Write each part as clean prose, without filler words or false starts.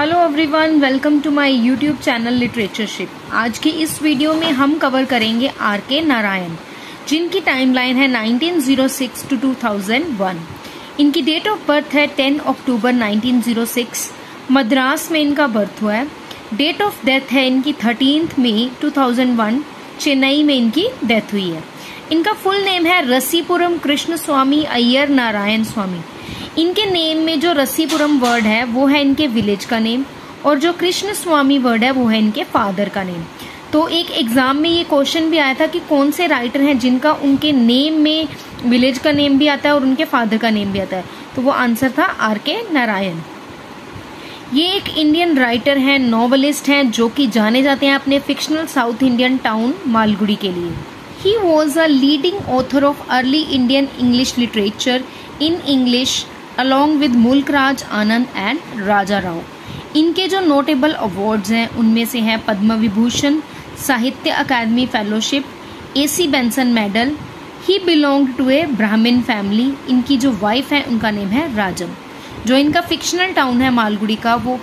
Hello everyone, welcome to my YouTube channel literatureship. आज की इस वीडियो में हम कवर करेंगे आर.के. नारायण, जिनकी टाइमलाइन है 1906 टू 2001। इनकी डेट ऑफ बर्थ है 10 अक्टूबर 1906। मद्रास में इनका बर्थ हुआ है। डेट ऑफ डेथ है इनकी 13 मई 2001। चेन्नई में इनकी डेथ हुई है। इनका फुल नेम है रसीपुरम कृष्ण स्वामी अय्यर नारायण स्वामी। इनके नेम में जो रसीपुरम वर्ड है वो है इनके विलेज का नेम, और जो कृष्ण स्वामी वर्ड है वो है इनके फादर का नेम। तो एक एग्जाम में ये क्वेश्चन भी आया था कि कौन से राइटर हैं जिनका उनके नेम में विलेज का नेम भी आता है और उनके फादर का नेम भी आता है, तो वो आंसर था आर.के. नारायण। ये एक इंडियन राइटर हैं, नॉवेलिस्ट हैं, जो कि जाने जाते हैं अपने fictional south Indian town Malgudi के लिए। He was a leading author of early Indian English literature in English along with मुल्क राज आनंद एंड राजा राव। इनके जो नोटेबल अवार्ड्स हैं उनमें से हैं Padma Vibhushan, Sahitya Akademi fellowship, AC Benson medal. He belong to a Brahmin family. इनकी जो वाइफ है उनका नेम है राजम। जो इनका फिक्शनल टाउन है मालगुडी का, वो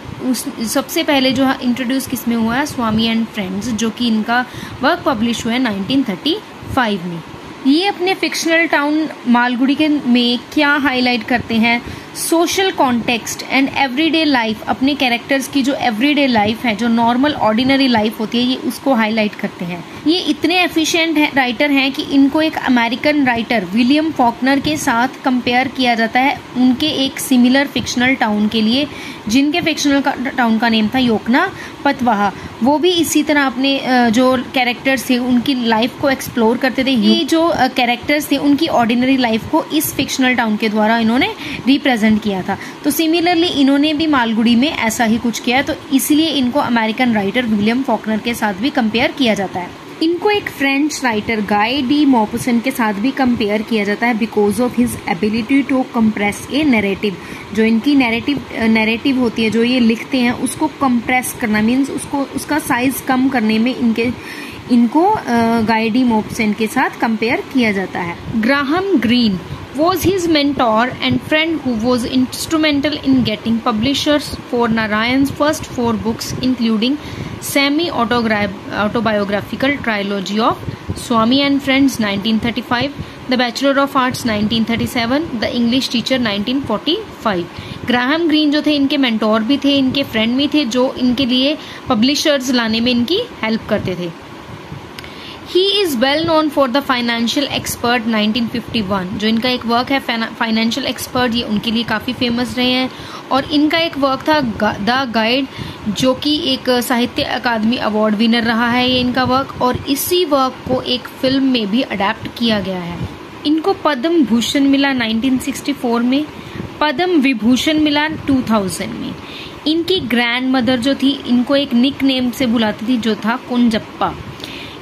सबसे पहले जो इंट्रोड्यूस किसमें हुआ है, स्वामी एंड फ्रेंड्स, जो कि इनका वर्क पब्लिश हुआ है 1935 में। ये अपने फिक्शनल टाउन मालगुडी के में क्या हाईलाइट करते हैं, social context and everyday life. अपने कैरेक्टर्स की जो एवरीडे लाइफ है, जो नॉर्मल ऑर्डिनरी लाइफ होती है, ये उसको हाईलाइट करते हैं। ये इतने एफिशिएंट राइटर हैं कि इनको एक अमेरिकन राइटर विलियम फॉकनर के साथ कंपेयर किया जाता है उनके एक सिमिलर फिक्शनल टाउन के लिए, जिनके फिक्शनल टाउन का नेम था योकना पतवाहा। वो भी इसी तरह अपने जो कैरेक्टर्स थे उनकी लाइफ को एक्सप्लोर करते थे। ये जो कैरेक्टर्स थे उनकी ऑर्डिनरी लाइफ को इस फिक्शनल टाउन के द्वारा इन्होंने रिप्रेजेंट किया था। तो सिमिलरली इन्होंने भी मालगुडी में ऐसा ही कुछ किया, तो इसलिए इनको अमेरिकन राइटर विलियम फॉकनर के साथ भी कंपेयर किया जाता है। इनको एक French writer Guy de Maupassant के साथ भी कंपेयर किया जाता है because of his ability to compress a narrative. जो इनकी नैरेटिव होती है, जो ये लिखते हैं, उसको कंप्रेस करना मीन्स उसका साइज कम करने में इनको गाय डी मॉपसन के साथ कंपेयर किया जाता है। Graham green was his mentor and friend who was instrumental in getting publishers for Narayan's first 4 books, including semi-autobiographical trilogy of Swami and Friends 1935, The Bachelor of Arts 1937, The English Teacher 1945। Graham green जो थे इनके mentor भी थे, इनके friend भी थे, जो इनके लिए पब्लिशर्स लाने में इनकी हेल्प करते थे। He is well known for the Financial Expert 1951। जो इनका एक वर्क है फाइनेंशियल एक्सपर्ट, ये उनके लिए काफ़ी फेमस रहे हैं। और इनका एक वर्क था द गाइड, जो कि एक साहित्य अकादमी अवार्ड विनर रहा है ये इनका वर्क, और इसी वर्क को एक फिल्म में भी अडेप्ट किया गया है। इनको पद्म भूषण मिला 1964 में, पद्म विभूषण मिला 2000 में। इनकी ग्रैंड मदर जो थी, इनको एक निक नेम से बुलाती थी जो था कुंजप्पा।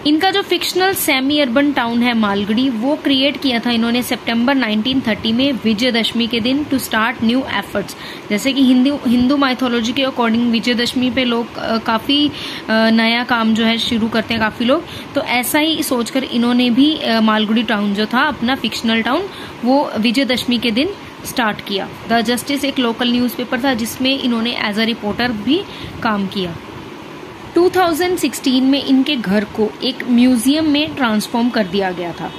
इनका जो फिक्शनल सेमी अर्बन टाउन है मालगुडी, वो क्रिएट किया था इन्होंने सितंबर 1930 में विजयदशमी के दिन टू स्टार्ट न्यू एफर्ट्स। जैसे कि हिंदू माइथोलॉजी के अकॉर्डिंग विजयदशमी पे लोग काफ़ी नया काम जो है शुरू करते हैं काफ़ी लोग, तो ऐसा ही सोचकर इन्होंने भी मालगुडी टाउन जो था अपना फिक्शनल टाउन, वो विजयदशमी के दिन स्टार्ट किया। द जस्टिस एक लोकल न्यूज़पेपर था जिसमें इन्होंने एज अ रिपोर्टर भी काम किया। 2016 में इनके घर को एक म्यूजियम में ट्रांसफॉर्म कर दिया गया था।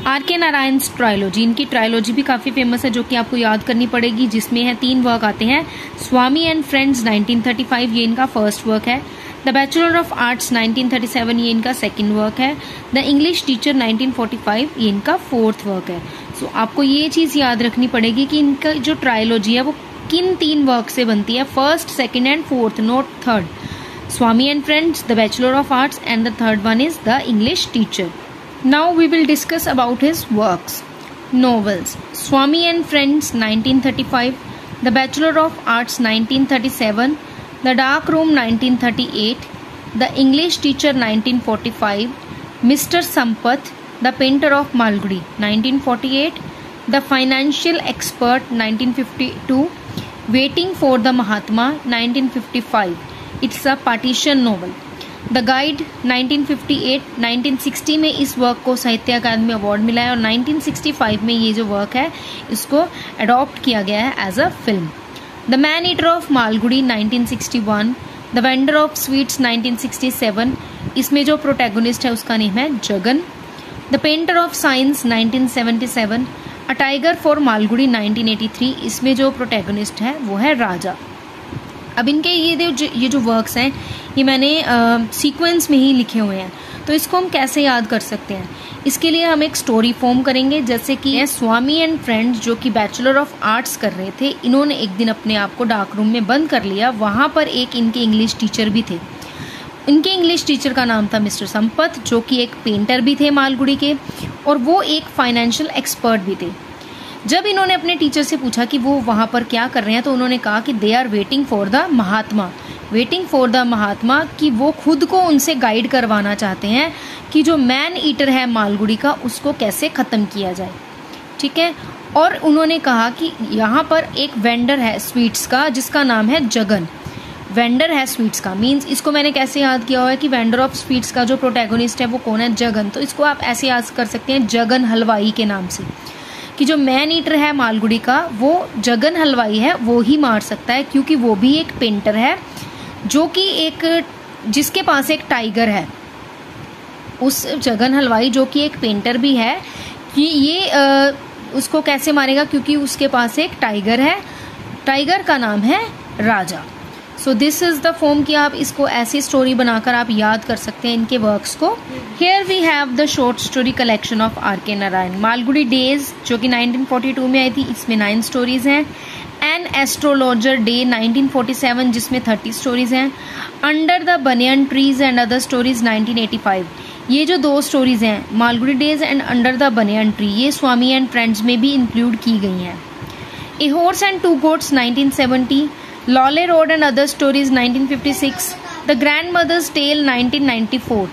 आर.के. नारायण ट्रायलॉजी, इनकी ट्रायलॉजी भी काफ़ी फेमस है, जो कि आपको याद करनी पड़ेगी, जिसमें है 3 वर्क आते हैं। स्वामी एंड फ्रेंड्स 1935 ये इनका फर्स्ट वर्क है। द बैचलर ऑफ आर्ट्स 1937 ये इनका सेकंड वर्क है। द इंग्लिश टीचर 1945 ये इनका फोर्थ वर्क है। सो आपको ये चीज़ याद रखनी पड़ेगी कि इनका जो ट्रायलॉजी है वो किन 3 वर्क से बनती है, first, second and fourth, not third. Swami and Friends, The Bachelor of Arts, and the third one is The English Teacher. Now we will discuss about his works. Novels: Swami and Friends 1935, The Bachelor of Arts 1937, The Dark Room 1938, The English Teacher 1945, Mr. Sampath, The Painter of Malgudi 1948, The Financial Expert 1952, Waiting for the Mahatma 1955. It's a partition novel. The guide 1958, 1960 में इस work को साहित्य अकादमी award मिला है, और 1965 में ये जो वर्क है इसको अडॉप्ट किया गया है as a film. The man eater of Malgudi 1961, the vendor of sweets 1967, इसमें जो प्रोटैगोनिस्ट है उसका नेम है Jagan. The painter of science 1977, a tiger for Malgudi 1983, इसमें जो प्रोटैगोनिस्ट है वो है राजा। अब इनके ये जो वर्क्स हैं ये मैंने सीक्वेंस में ही लिखे हुए हैं, तो इसको हम कैसे याद कर सकते हैं? इसके लिए हम एक स्टोरी फॉर्म करेंगे, जैसे कि स्वामी एंड फ्रेंड्स जो कि बैचलर ऑफ आर्ट्स कर रहे थे, इन्होंने एक दिन अपने आप को डार्क रूम में बंद कर लिया। वहाँ पर एक इनके इंग्लिश टीचर भी थे। इनके इंग्लिश टीचर का नाम था मिस्टर संपत, जो कि एक पेंटर भी थे मालगुडी के, और वो एक फाइनेंशियल एक्सपर्ट भी थे। जब इन्होंने अपने टीचर से पूछा कि वो वहाँ पर क्या कर रहे हैं, तो उन्होंने कहा कि they are waiting for the Mahatma, कि वो खुद को उनसे गाइड करवाना चाहते हैं कि जो मैन ईटर है मालगुडी का उसको कैसे ख़त्म किया जाए। ठीक है, और उन्होंने कहा कि यहाँ पर एक वेंडर है स्वीट्स का जिसका नाम है जगन। वेंडर है स्वीट्स का मीन्स इसको मैंने कैसे याद किया हुआ है कि वेंडर ऑफ स्वीट्स का जो प्रोटैगोनिस्ट है वो कौन है? जगन। तो इसको आप ऐसे याद कर सकते हैं जगन हलवाई के नाम से, कि जो मैन ईटर है मालगुडी का वो जगन हलवाई है, वो ही मार सकता है, क्योंकि वो भी एक पेंटर है जो कि जिसके पास एक टाइगर है। उस जगन हलवाई जो कि एक पेंटर भी है, कि ये उसको कैसे मारेगा? क्योंकि उसके पास एक टाइगर है, टाइगर का नाम है Raja. So this is the form कि आप इसको ऐसी स्टोरी बनाकर आप याद कर सकते हैं इनके वर्क्स को। Here we have the short story collection of R K. Narayan. Malgudi days जो कि 1942 में आई थी, इसमें 9 स्टोरीज हैं। एन एस्ट्रोलॉजर डे 1947 जिसमें 30 स्टोरीज हैं। Under the banyan trees and other stories 1985। ये जो 2 स्टोरीज हैं Malgudi days and under the banyan tree, ये स्वामी एंड फ्रेंड्स में भी इंक्लूड की गई हैं। A horse and 2 goats 1970, Lawley road and other stories 1956, the grandmother's tale 1994,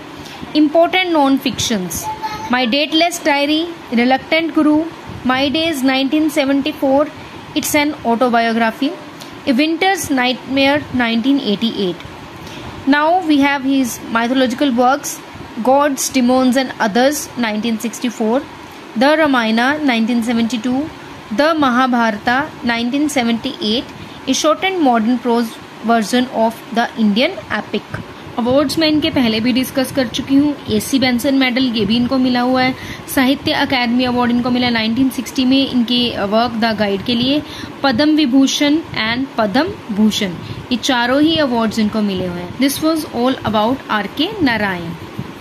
important non fictions, my dateless diary, reluctant guru, my days 1974, it's an autobiography, A Winter's Nightmare 1988. Now we have his mythological works, Gods, Demons and Others 1964, The Ramayana 1972, The Mahabharata 1978, a shortened modern prose version of the Indian epic. Awards मैं इनके पहले भी discuss कर चुकी हूँ। AC Benson medal ये भी इनको मिला हुआ है। साहित्य अकादमी अवार्ड इनको मिला 1960 में इनके वर्क द गाइड के लिए। पद्म विभूषण एंड पद्म भूषण, ये चारों ही अवार्ड्स इनको मिले हुए हैं। This was all about R K. Narayan.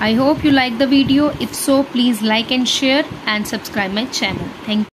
I hope you like the video. If so please like and share and subscribe my channel. Thank you.